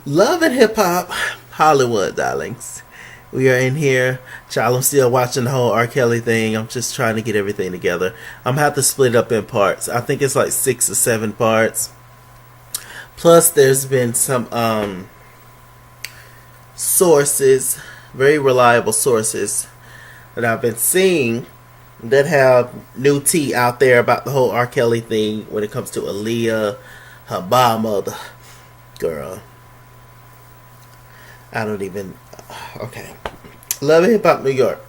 Love and hip hop, Hollywood, darlings. We are in here. Child, I'm still watching the whole R. Kelly thing. I'm just trying to get everything together. I'm gonna have to split it up in parts. I think it's like 6 or 7 parts. Plus, there's been some sources, very reliable sources, that I've been seeing that have new tea out there about the whole R. Kelly thing when it comes to Aaliyah, her mama, the girl. I don't even. Okay. Love and Hip Hop New York.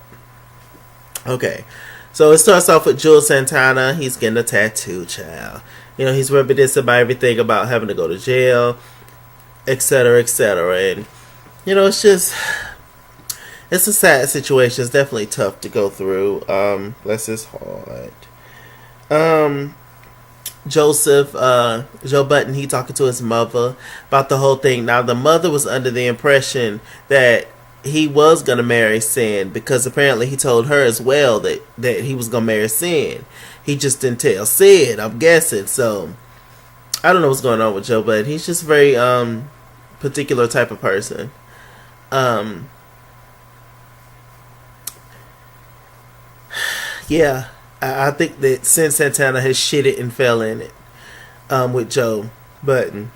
Okay. So it starts off with Jules Santana. He's getting a tattoo, child. You know, he's reminiscing about everything about having to go to jail, etc., etc. And, you know, it's just. It's a sad situation. It's definitely tough to go through. Bless his heart. Joe Button, he talking to his mother about the whole thing. Now, the mother was under the impression that he was going to marry Sin because apparently he told her as well that he was going to marry Sin. He just didn't tell Sid, I'm guessing. So, I don't know what's going on with Joe Button. He's just a very particular type of person. Yeah, I think that Sin Santana has shitted and fell in it with Joe Button.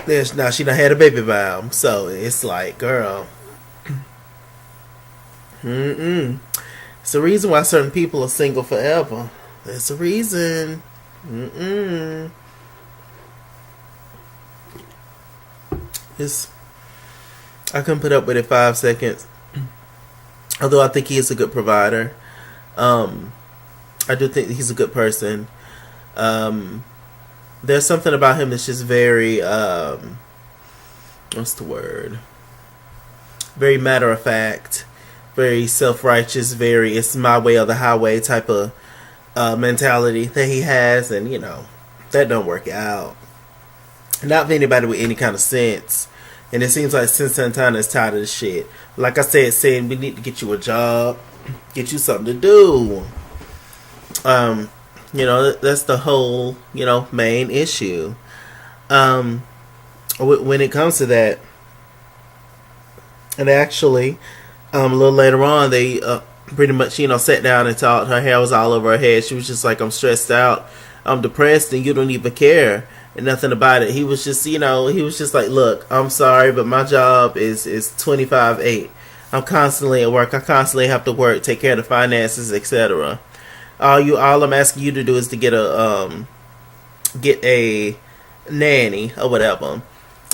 Now she done had a baby by him, so it's like, girl. It's the reason why certain people are single forever. There's a reason. It's, I couldn't put up with it 5 seconds. Although I think he is a good provider. I do think he's a good person. There's something about him that's just very, what's the word? Very matter of fact, very self-righteous, very it's my way or the highway type of mentality that he has, and you know, that don't work out. Not for anybody with any kind of sense. And it seems like Sin Santana is tired of this shit. Like I said, saying we need to get you a job, get you something to do. You know, that's the whole, you know, main issue. When it comes to that, and actually, a little later on, they pretty much, you know, sat down and talked. Her hair was all over her head. She was just like, I'm stressed out, I'm depressed, and you don't even care. And nothing about it. He was just, you know, he was just like, look, I'm sorry, but my job is 25/8. I'm constantly at work. I constantly have to work, take care of the finances, etc. All I'm asking you to do is to get a nanny or whatever.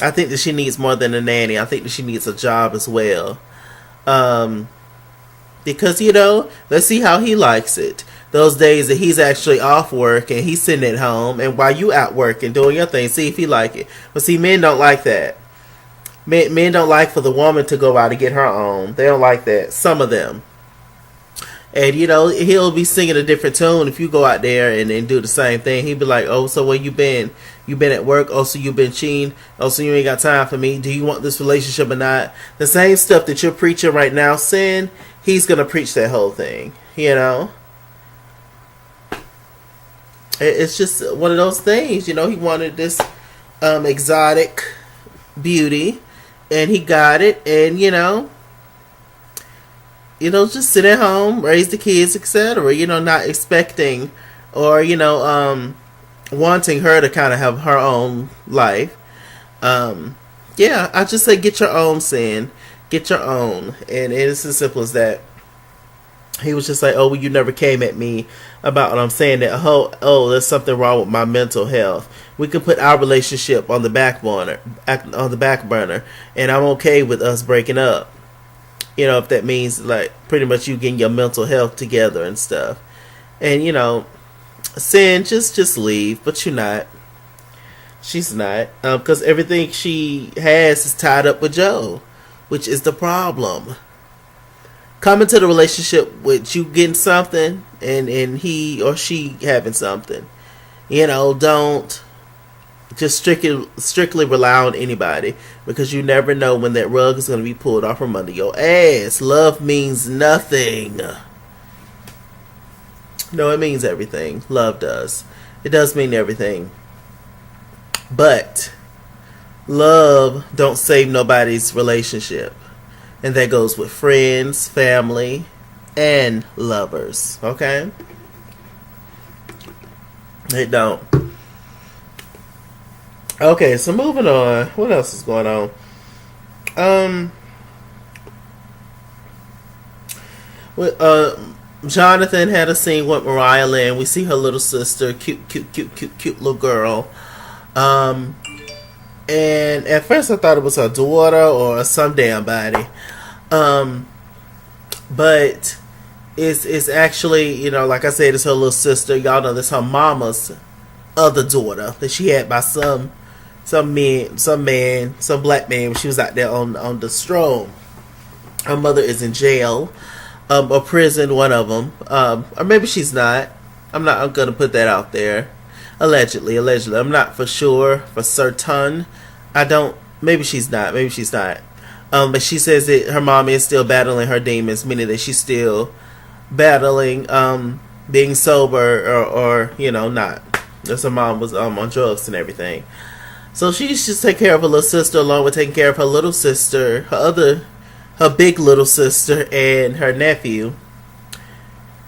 I think that she needs more than a nanny. I think that she needs a job as well. Because, you know, let's see how he likes it. Those days that he's actually off work and he's sitting at home, and while you out working doing your thing, see if he like it. But see, men don't like that. Men don't like for the woman to go out and get her own. They don't like that. Some of them. And, you know, he'll be singing a different tune if you go out there and do the same thing. He'd be like, oh, so where you been? You been at work? Oh, so you been cheating? Oh, so you ain't got time for me? Do you want this relationship or not? The same stuff that you're preaching right now, Sin, he's going to preach that whole thing. You know? It's just one of those things. You know, he wanted this exotic beauty, and he got it, and, you know, just sit at home, raise the kids, etc. You know, not expecting or, you know, wanting her to kind of have her own life. Yeah, I just say get your own, Sin. Get your own. And it's as simple as that. He was just like, oh, well, you never came at me about what I'm saying. That, oh, there's something wrong with my mental health. We can put our relationship on the back burner, and I'm okay with us breaking up. You know, if that means, like, pretty much you getting your mental health together and stuff. And, you know, Sin, just leave. But you're not. She's not. Because everything she has is tied up with Joe, which is the problem. Come into the relationship with you getting something and he or she having something. You know, don't just strictly rely on anybody, because you never know when that rug is going to be pulled off from under your ass. Love means nothing. No, it means everything. Love does. It does mean everything. But love don't save nobody's relationship. And that goes with friends, family, and lovers. Okay? It don't. Okay, so moving on. What else is going on? Jonathan had a scene with Mariah Lynn. We see her little sister, cute little girl. And at first I thought it was her daughter or some damn body. But it's actually, you know, like I said, it's her little sister. Y'all know this her mama's other daughter that she had by some black man when she was out there on the stroll. Her mother is in jail, or prison, one of them, or maybe she's not. I'm gonna put that out there. Allegedly, I'm not for sure, for certain. Maybe she's not. But she says that her mom is still battling her demons, meaning that she's still battling being sober or you know, not. Because her mom was on drugs and everything. So she's just taking care of her little sister along with taking care of her little sister, her big little sister, and her nephew.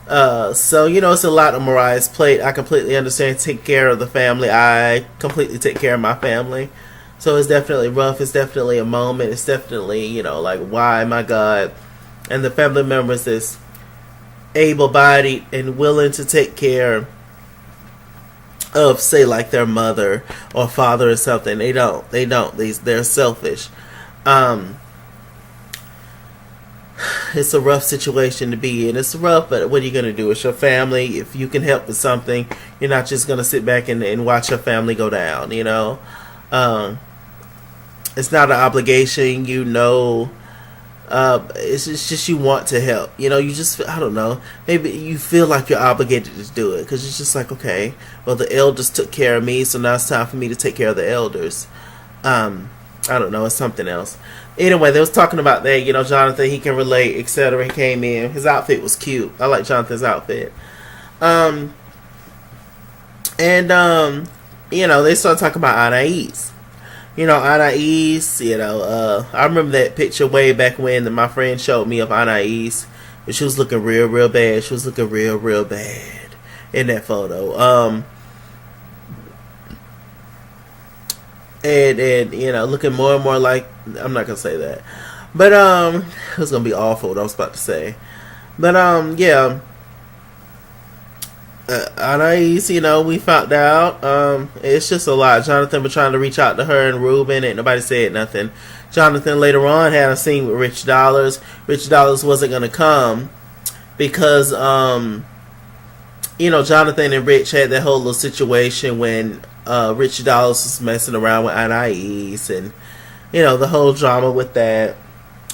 So, you know, it's a lot on Mariah's plate. I completely understand. Take care of the family. I completely take care of my family. So it's definitely rough. It's definitely a moment. It's definitely, you know, like, why, my God. And the family members that's able-bodied and willing to take care of, say, like their mother or father or something. They don't. They're selfish. It's a rough situation to be in. It's rough, but what are you going to do? It's your family. If you can help with something, you're not just going to sit back and watch your family go down, you know. It's not an obligation, you know. It's just you want to help. You know, you just, I don't know. Maybe you feel like you're obligated to do it because it's just like, okay, well, the elders took care of me, so now it's time for me to take care of the elders. I don't know. It's something else. Anyway, they was talking about that. You know, Jonathan, he can relate, etc. He came in. His outfit was cute. I like Jonathan's outfit. You know, they started talking about Anais. You know, Anais, you know, I remember that picture way back when that my friend showed me of Anais. But she was looking real bad. She was looking real bad in that photo. And you know, looking more and more like, I'm not gonna say that, but it was gonna be awful what I was about to say, but yeah, Anais, you know, we found out it's just a lot. Jonathan was trying to reach out to her and Ruben, and nobody said nothing. Jonathan later on had a scene with Rich Dollars. Rich Dollars wasn't gonna come because you know, Jonathan and Rich had that whole little situation when Rich Dollars was messing around with Anais, and you know, the whole drama with that.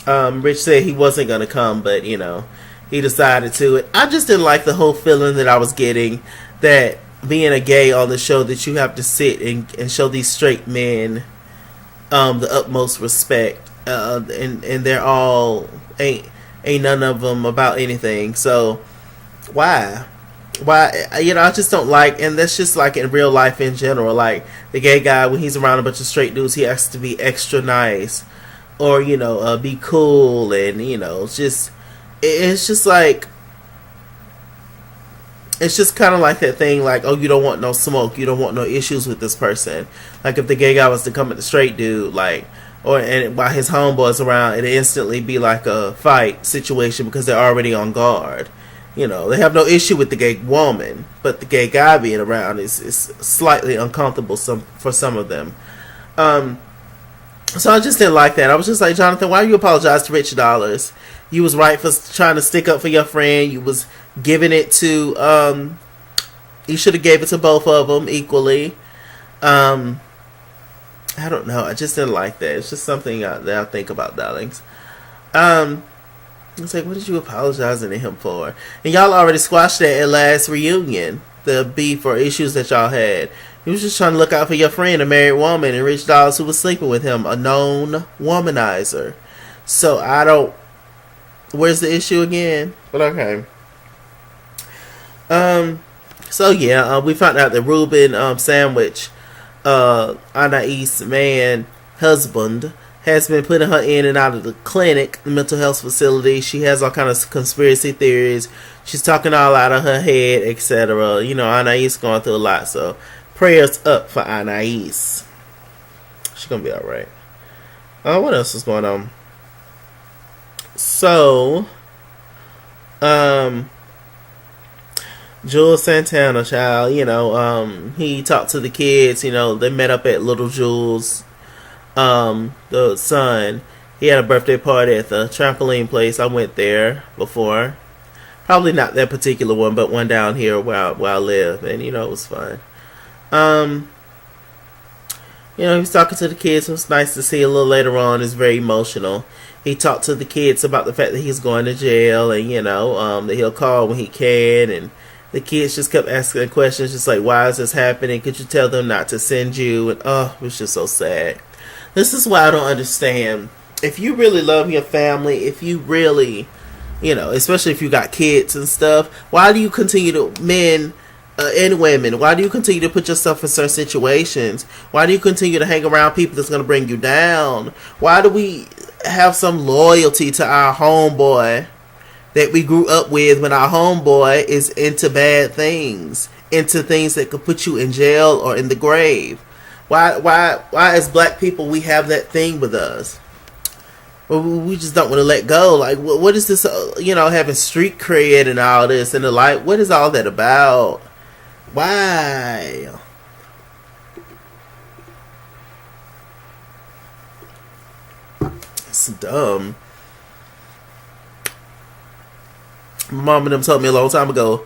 Rich said he wasn't gonna come, but you know, he decided to. I just didn't like the whole feeling that I was getting that being a gay on the show, that you have to sit and show these straight men the utmost respect, and they're all ain't none of them about anything. So why, you know, I just don't like, and that's just like in real life in general, like the gay guy, when he's around a bunch of straight dudes, he has to be extra nice, or you know, be cool, and you know, it's just like, it's just kind of like that thing, like, oh, you don't want no smoke, you don't want no issues with this person. Like if the gay guy was to come at the straight dude, like, and while his homeboys around, it'd instantly be like a fight situation because they're already on guard. You know, they have no issue with the gay woman, but the gay guy being around is slightly uncomfortable for some of them. So I just didn't like that. I was just like, Jonathan, why you apologize to Rich Dollars? You was right for trying to stick up for your friend. You was giving it to, you should have gave it to both of them equally. I don't know. I just didn't like that. It's just something that I think about, darlings. It's like, what did you apologizing to him for? And y'all already squashed that at last reunion, the beef or issues that y'all had. You was just trying to look out for your friend, a married woman, and Rich Dollars who was sleeping with him, a known womanizer. So where's the issue again? But okay. Um, so yeah, we found out that Ruben Sandwich, Anais man husband, has been putting her in and out of the clinic, the mental health facility. She has all kind of conspiracy theories. She's talking all out of her head, etc. You know, Anais going through a lot, so prayers up for Anais. She's gonna be all right. What else is going on? So, um, Jules Santana, child, you know, he talked to the kids. You know, they met up at Little Jules' the son. He had a birthday party at the trampoline place. I went there before. Probably not that particular one, but one down here where I live, and you know it was fun. Um, you know, he was talking to the kids. It was nice to see. A little later on, it's very emotional. He talked to the kids about the fact that he's going to jail, and you know, that he'll call when he can. And the kids just kept asking questions, just like, "Why is this happening? Could you tell them not to send you?" And oh, it was just so sad. This is why I don't understand. If you really love your family, if you really, you know, especially if you got kids and stuff, why do you continue to, men and women, why do you continue to put yourself in certain situations? Why do you continue to hang around people that's going to bring you down? Why do we have some loyalty to our homeboy that we grew up with when our homeboy is into bad things, into things that could put you in jail or in the grave? Why as black people we have that thing with us? Well, we just don't want to let go. Like, what is this? You know, having street cred and all this and the like. What is all that about? Why? It's dumb. My mom and them told me a long time ago,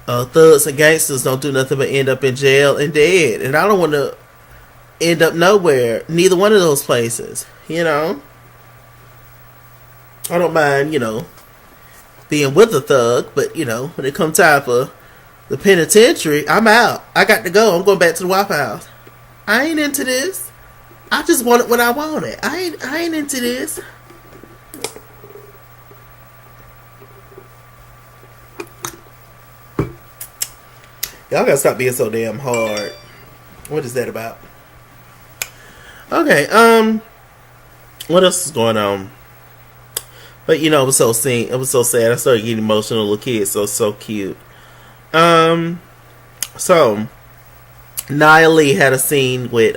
thugs and gangsters don't do nothing but end up in jail and dead. And I don't want to end up nowhere, neither one of those places. You know, I don't mind, you know, being with a thug, but you know, when it comes time for the penitentiary, I'm out. I got to go. I'm going back to the Waffle House. I ain't into this. I just want it when I want it. I ain't into this. Y'all gotta stop being so damn hard. What is that about? Okay, what else is going on? But you know, it was so sad. I started getting emotional. Little kids, so cute. So Nia Lee had a scene with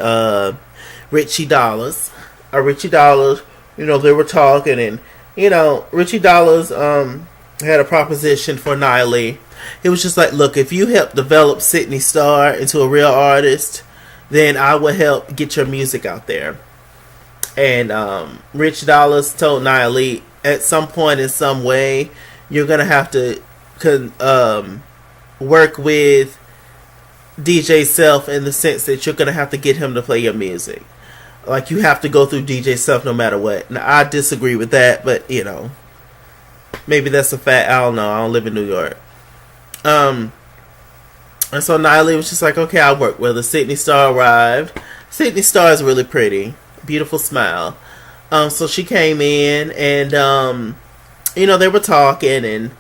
Richie Dollars. Richie Dollars, you know, they were talking, and you know, Richie Dollars had a proposition for Nia Lee. It was just like, look, if you help develop Sidney Starr into a real artist, then I will help get your music out there. And Rich Dollars told Nia Lee, at some point in some way, you're gonna have to work with DJ Self in the sense that you're gonna have to get him to play your music. Like, you have to go through DJ Self no matter what. Now, I disagree with that, but you know, maybe that's a fact. I don't know. I don't live in New York. And so Nia Lee was just like, okay, I'll work with her. Sidney Starr arrived. Sidney Starr is really pretty. Beautiful smile. So she came in and, you know, they were talking, and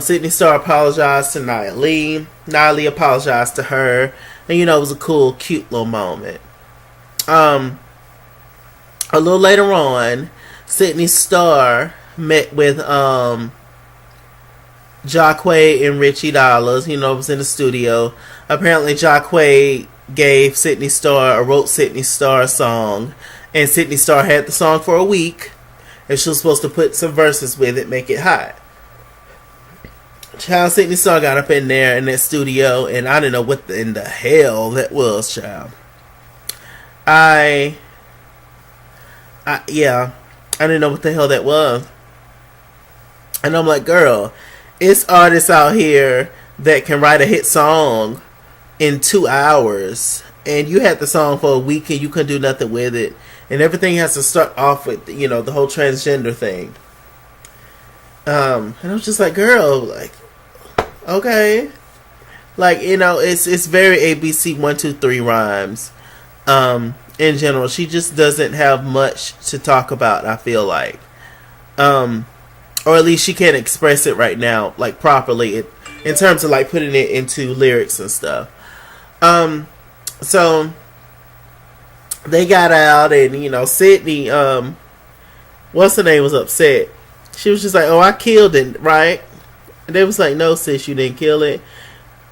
Sidney Starr apologized to Nia Lee. Nia Lee apologized to her. And, you know, it was a cool, cute little moment. A little later on, Sidney Starr met with Jacquay and Richie Dollars. You know, it was in the studio. Apparently, Jacquay gave Sidney Starr, or wrote Sidney Starr a song, and Sidney Starr had the song for a week, and she was supposed to put some verses with it, make it hot. Child, Sidney Starr got up in there in that studio, and I didn't know what in the hell that was, child. Yeah, I didn't know what the hell that was. And I'm like, girl, it's artists out here that can write a hit song in 2 hours, and you had the song for a week and you couldn't do nothing with it, and everything has to start off with, you know, the whole transgender thing. And I was just like, girl, like, okay, like, you know, it's very ABC 1 2 3 rhymes. In general, she just doesn't have much to talk about, I feel like, or at least she can't express it right now, like, properly. in terms of like putting it into lyrics and stuff. So they got out, and Sidney, what's her name, was upset. She was just like, "Oh, I killed it, right?" And they was like, "No, sis, you didn't kill it."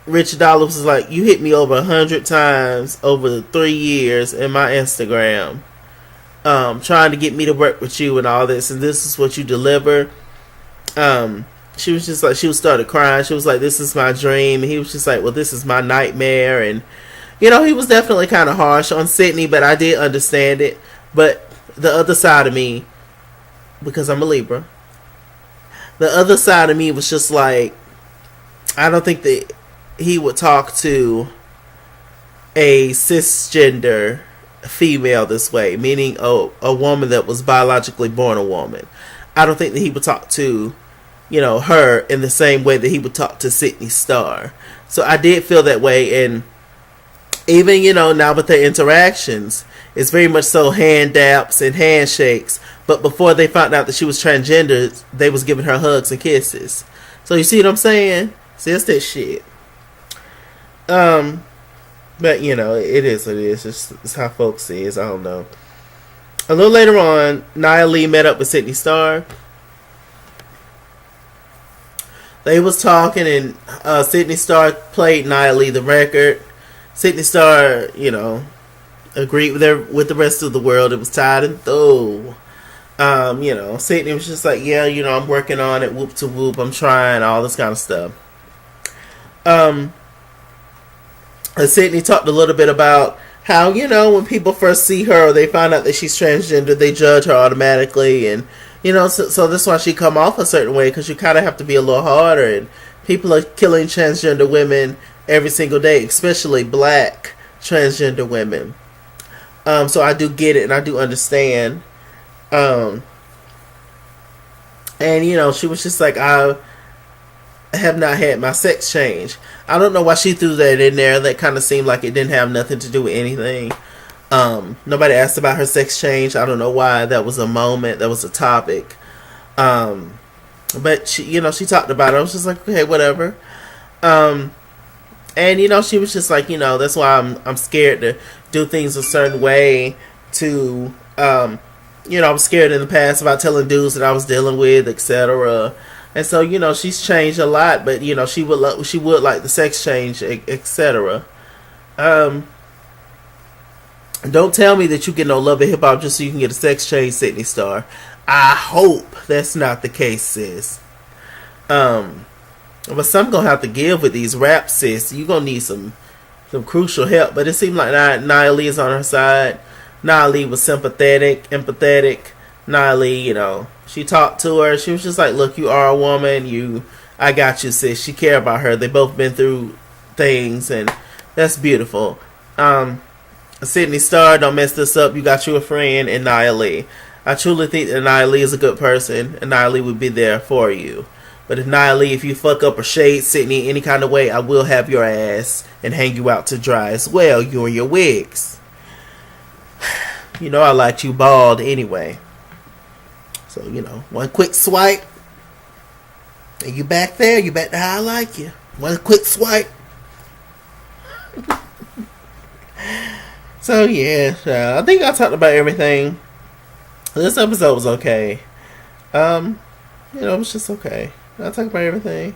Richard Dollars was like, "You hit me over 100 times over the 3 years in my Instagram, trying to get me to work with you and all this, and this is what you deliver." She was just like, she started crying. She was like, "This is my dream," and he was just like, "Well, this is my nightmare." And he was definitely kind of harsh on Sidney, but I did understand it. But the other side of me, because I'm a Libra, the other side of me was just like, I don't think that he would talk to a cisgender female this way, meaning a woman that was biologically born a woman. I don't think that he would talk to, her in the same way that he would talk to Sidney Starr. So I did feel that way, and even, now with their interactions, it's very much so hand daps and handshakes. But before they found out that she was transgender, they was giving her hugs and kisses. So you see what I'm saying? See, it's that shit. But it is what it is. It's how folks is. I don't know. A little later on, Nia Lee met up with Sidney Starr. They was talking, and Sidney Starr played Nia Lee the record. Sidney Starr, agreed with the rest of the world. It was tied and through. Sidney was just like, "Yeah, I'm working on it. Whoop to whoop. I'm trying." All this kind of stuff. And Sidney talked a little bit about how, when people first see her or they find out that she's transgender, they judge her automatically. And, so that's why she come off a certain way, because you kind of have to be a little harder. And people are killing transgender women every single day, especially black transgender women. So I do get it, and I do understand. And, she was just like, "I have not had my sex change." I don't know why she threw that in there. That kind of seemed like it didn't have nothing to do with anything. Nobody asked about her sex change. I don't know why that was a moment. That was a topic. But she talked about it. I was just like, okay, whatever. And she was just like, that's why I'm scared to do things a certain way. To I was scared in the past about telling dudes that I was dealing with, etc. And so, she's changed a lot, but she would like the sex change, etc. Don't tell me that you get no love and hip hop just so you can get a sex change, Sidney Starr. I hope that's not the case, sis. But some gonna have to give with these raps, sis. You gonna need some crucial help. But it seemed like Nia Lee is on her side. Nia Lee was sympathetic, empathetic. Nia Lee, she talked to her. She was just like, "Look, you are a woman. I got you, sis." She cared about her. They both been through things, and that's beautiful. Sidney Starr, don't mess this up. You got you a friend in Nia Lee. I truly think that Nia Lee is a good person, and Nia Lee would be there for you. But if Nia Lee, if you fuck up or shade Sidney any kind of way, I will have your ass and hang you out to dry as well. You and your wigs. I liked you bald anyway. So, one quick swipe. And you back there. You back to how I like you. One quick swipe. So, yeah. I think I talked about everything. This episode was okay. It was just okay. I talked about everything.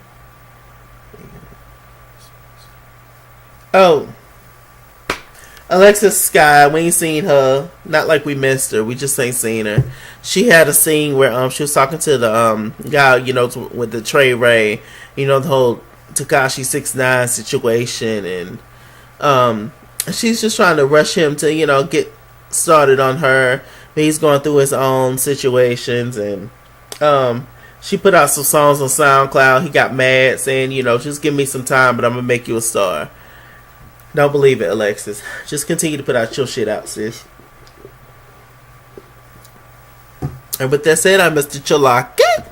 Oh. Alexis Sky, we ain't seen her. Not like we missed her. We just ain't seen her. She had a scene where she was talking to the guy, with the Trey Ray, the whole Tekashi 6ix9ine situation, and she's just trying to rush him to get started on her. He's going through his own situations, and she put out some songs on SoundCloud. He got mad, saying, just give me some time, but I'm gonna make you a star. Don't believe it, Alexis. Just continue to put out your shit out, sis. And with that said, I'm Mr. Chalaki.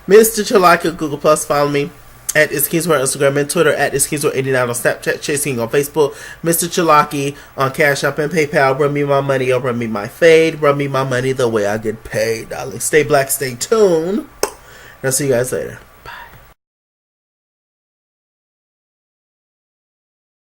Mr. Chalaki, Google Plus. Follow me at IsKingsWord on Instagram and Twitter, at IsKingsWord89 on Snapchat, Chasing on Facebook. Mr. Chalaki on Cash App and PayPal. Run me my money or run me my fade. Run me my money the way I get paid, darling. Stay black, stay tuned. And I'll see you guys later.